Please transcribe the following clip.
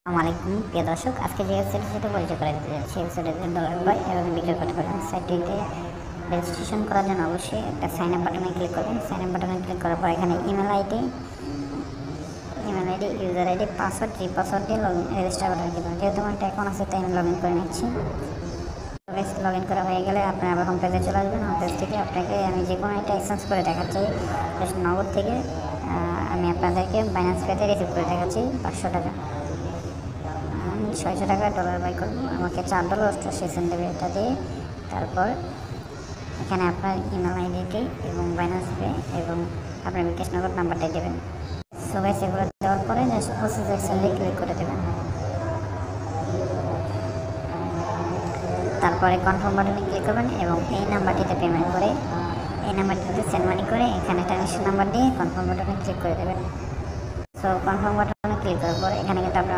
আসসালামাইকুম প্রিয় দর্শক, আজকে যে ওয়েবসাইটের সাথে পরিচয় করে দিতে যাচ্ছি, ওয়েবসাইটে ডলার বাই এবং বিক্রয় করতে পারেন। সাইটটিতে রেজিস্ট্রেশন করার জন্য অবশ্যই একটা সাইন আপ বাটনে ক্লিক করবেন। সাইন আপ বাটনে ক্লিক করার পর এখানে email ID, user ID, password, password দিয়ে রেজিস্টার করে দেবেন। যেহেতু আমার একটা অ্যাকাউন্ট আছে তাই আমি লগ ইন করে নিচ্ছি। লগ ইন করা হয়ে গেলে আপনার আবার হোম পেজে চলে আসবেন। হোম পেজ থেকে আপনাকে আমি যে কোনো একটা এক্সচেঞ্জ করে দেখাচ্ছি। নগদ থেকে আমি আপনাদেরকে বাইন্যান্স পেতে রিসিভ করে দেখাচ্ছি 500 টাকা। 600 টাকা ডলার বাই করবো, আমাকে $4.88 দেবে। এটা দিয়ে তারপর এখানে আপনার ইমেল আইডিটি এবং বাইন্যান্স পে এবং আপনার বিকাশ নগদ নাম্বারটাই দেবেন। সো গাইস, এগুলো দেওয়ার পরে জাস্ট প্রসেস এক্সচেঞ্জে ক্লিক করে দেবেন। তারপরে কনফার্ম বাটনে ক্লিক করবেন এবং এই নাম্বারটিতে পেমেন্ট করে, এই নাম্বারটিতে সেন্ড মানি করে এখানে ট্রানজ্যাকশন নাম্বার দিয়ে কনফার্ম বাটনে ক্লিক করে দেবেন। সো কনফার্ম বাটনে ক্লিক করার পর এখানে কিন্তু আপনার